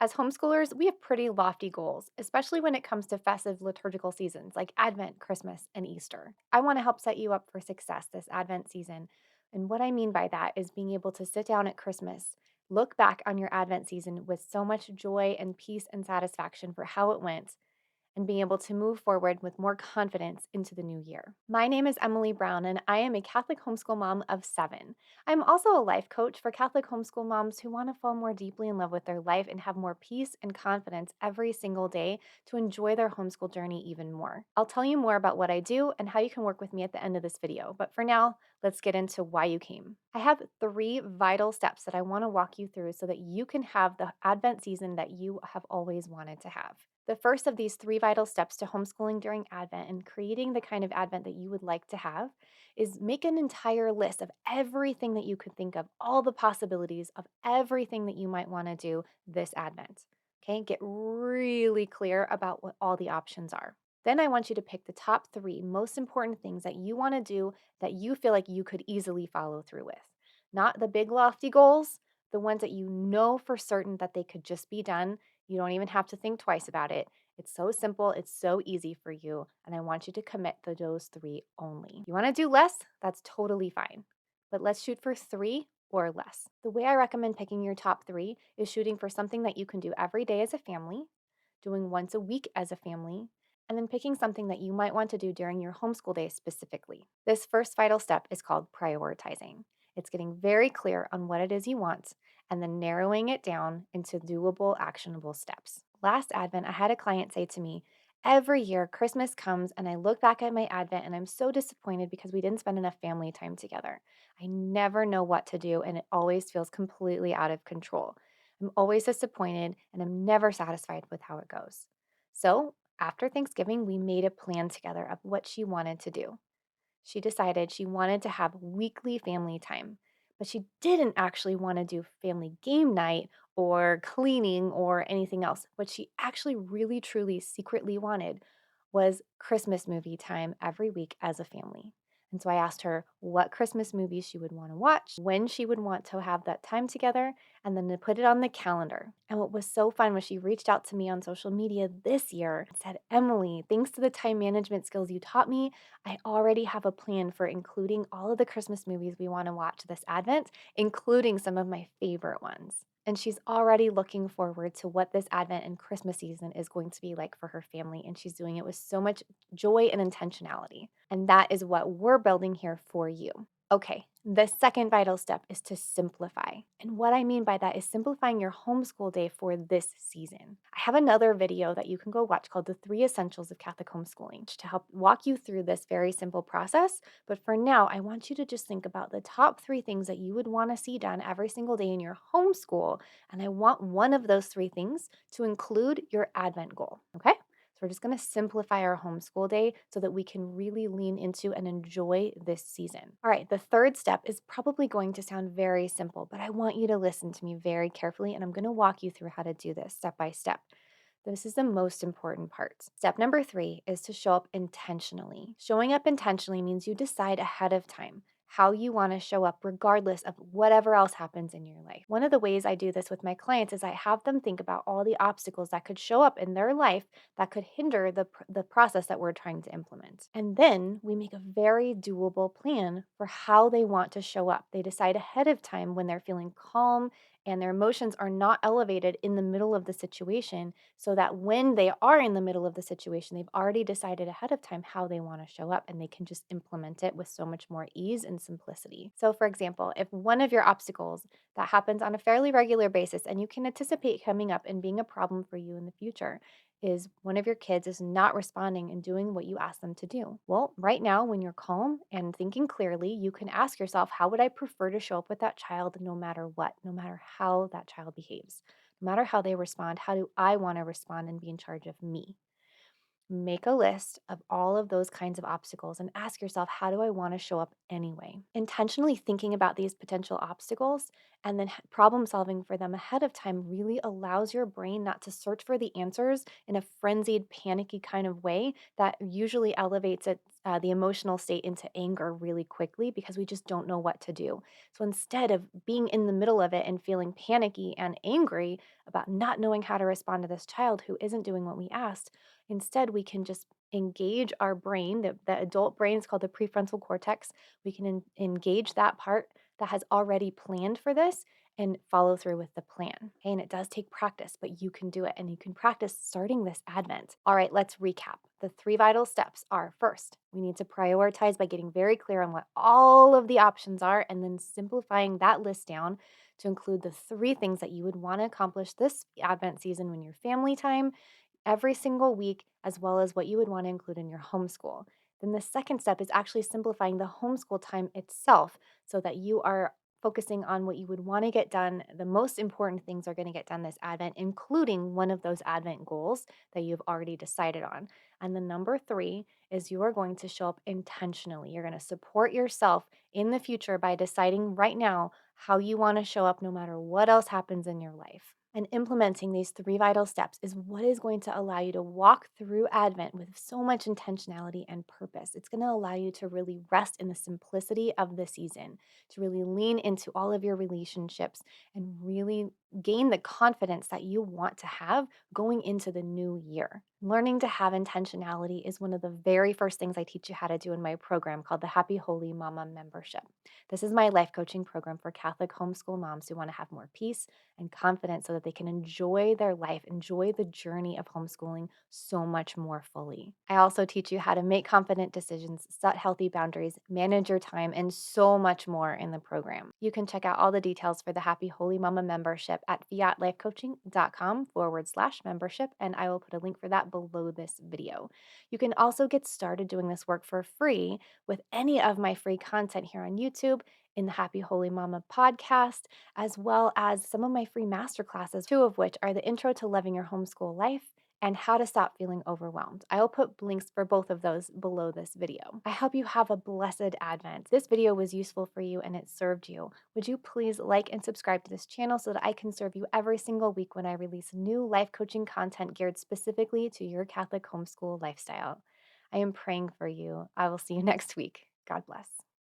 As homeschoolers, we have pretty lofty goals, especially when it comes to festive liturgical seasons like Advent, Christmas, and Easter. I want to help set you up for success this Advent season. And what I mean by that is being able to sit down at Christmas, look back on your Advent season with so much joy and peace and satisfaction for how it went, and being able to move forward with more confidence into the new year. My name is Emily Brown, and I am a Catholic homeschool mom of 7. I'm also a life coach for Catholic homeschool moms who want to fall more deeply in love with their life and have more peace and confidence every single day to enjoy their homeschool journey even more. I'll tell you more about what I do and how you can work with me at the end of this video, but for now, let's get into why you came. I have 3 vital steps that I want to walk you through so that you can have the Advent season that you have always wanted to have. The first of these 3 vital steps to homeschooling during Advent and creating the kind of Advent that you would like to have is make an entire list of everything that you could think of, all the possibilities of everything that you might want to do this Advent. Okay, get really clear about what all the options are. Then I want you to pick the top 3 most important things that you want to do that you feel like you could easily follow through with. Not the big lofty goals, the ones that you know for certain that they could just be done. You don't even have to think twice about it. It's so simple, it's so easy for you, and I want you to commit to those 3 only. You want to do less? That's totally fine. But let's shoot for 3 or less. The way I recommend picking your top 3 is shooting for something that you can do every day as a family, doing once a week as a family, and then picking something that you might want to do during your homeschool day specifically. This first vital step is called prioritizing. It's getting very clear on what it is you want and then narrowing it down into doable, actionable steps. Last Advent, I had a client say to me, every year Christmas comes and I look back at my Advent and I'm so disappointed because we didn't spend enough family time together. I never know what to do and it always feels completely out of control. I'm always disappointed and I'm never satisfied with how it goes. So, after Thanksgiving, we made a plan together of what she wanted to do. She decided she wanted to have weekly family time, but she didn't actually want to do family game night or cleaning or anything else. What she actually really, truly, secretly wanted was Christmas movie time every week as a family. And so I asked her what Christmas movies she would want to watch, when she would want to have that time together, and then to put it on the calendar. And what was so fun was she reached out to me on social media this year and said, Emily, thanks to the time management skills you taught me, I already have a plan for including all of the Christmas movies we want to watch this Advent, including some of my favorite ones. And she's already looking forward to what this Advent and Christmas season is going to be like for her family. And she's doing it with so much joy and intentionality. And that is what we're building here for you. Okay, the second vital step is to simplify. And what I mean by that is simplifying your homeschool day for this season. I have another video that you can go watch called The 3 Essentials of Catholic Homeschooling to help walk you through this very simple process. But for now, I want you to just think about the top 3 things that you would want to see done every single day in your homeschool. And I want one of those 3 things to include your Advent goal. Okay? So we're just going to simplify our homeschool day so that we can really lean into and enjoy this season. All right, the third step is probably going to sound very simple, but I want you to listen to me very carefully, and I'm going to walk you through how to do this step by step. This is the most important part. Step number 3 is to show up intentionally. Showing up intentionally means you decide ahead of time how you want to show up regardless of whatever else happens in your life. One of the ways I do this with my clients is I have them think about all the obstacles that could show up in their life that could hinder the process that we're trying to implement. And then we make a very doable plan for how they want to show up. They decide ahead of time when they're feeling calm and their emotions are not elevated in the middle of the situation, so that when they are in the middle of the situation, they've already decided ahead of time how they want to show up and they can just implement it with so much more ease and simplicity. So, for example, if one of your obstacles that happens on a fairly regular basis and you can anticipate coming up and being a problem for you in the future, is one of your kids is not responding and doing what you ask them to do. Well, right now, when you're calm and thinking clearly, you can ask yourself, how would I prefer to show up with that child no matter what, no matter how that child behaves? No matter how they respond, how do I want to respond and be in charge of me? Make a list of all of those kinds of obstacles and ask yourself, how do I want to show up anyway? Intentionally thinking about these potential obstacles And then problem solving for them ahead of time really allows your brain not to search for the answers in a frenzied, panicky kind of way that usually elevates the emotional state into anger really quickly because we just don't know what to do. So instead of being in the middle of it and feeling panicky and angry about not knowing how to respond to this child who isn't doing what we asked, instead we can just engage our brain. The adult brain is called the prefrontal cortex. We can engage that part that has already planned for this and follow through with the plan. Okay, and it does take practice, but you can do it and you can practice starting this Advent. All right, let's recap. The three vital steps are: first, we need to prioritize by getting very clear on what all of the options are and then simplifying that list down to include the three things that you would want to accomplish this Advent season when your family time every single week, as well as what you would want to include in your homeschool. Then the second step is actually simplifying the homeschool time itself so that you are focusing on what you would want to get done. The most important things are going to get done this Advent, including one of those Advent goals that you've already decided on. And the number three is you are going to show up intentionally. You're going to support yourself in the future by deciding right now how you want to show up no matter what else happens in your life. And implementing these three vital steps is what is going to allow you to walk through Advent with so much intentionality and purpose. It's going to allow you to really rest in the simplicity of the season, to really lean into all of your relationships and really gain the confidence that you want to have going into the new year. Learning to have intentionality is one of the very first things I teach you how to do in my program called the Happy Holy Mama membership. This is my life coaching program for Catholic homeschool moms who want to have more peace and confidence so that they can enjoy their life, enjoy the journey of homeschooling so much more fully. I also teach you how to make confident decisions, set healthy boundaries, manage your time, and so much more in the program. You can check out all the details for the Happy Holy Mama membership at fiatlifecoaching.com/membership, and I will put a link for that below this video. You can also get started doing this work for free with any of my free content here on YouTube, in the Happy Holy Mama podcast, as well as some of my free masterclasses, two of which are the Intro to Loving Your Homeschool Life and How to Stop Feeling Overwhelmed. I will put links for both of those below this video. I hope you have a blessed Advent. This video was useful for you and it served you. Would you please like and subscribe to this channel so that I can serve you every single week when I release new life coaching content geared specifically to your Catholic homeschool lifestyle? I am praying for you. I will see you next week. God bless.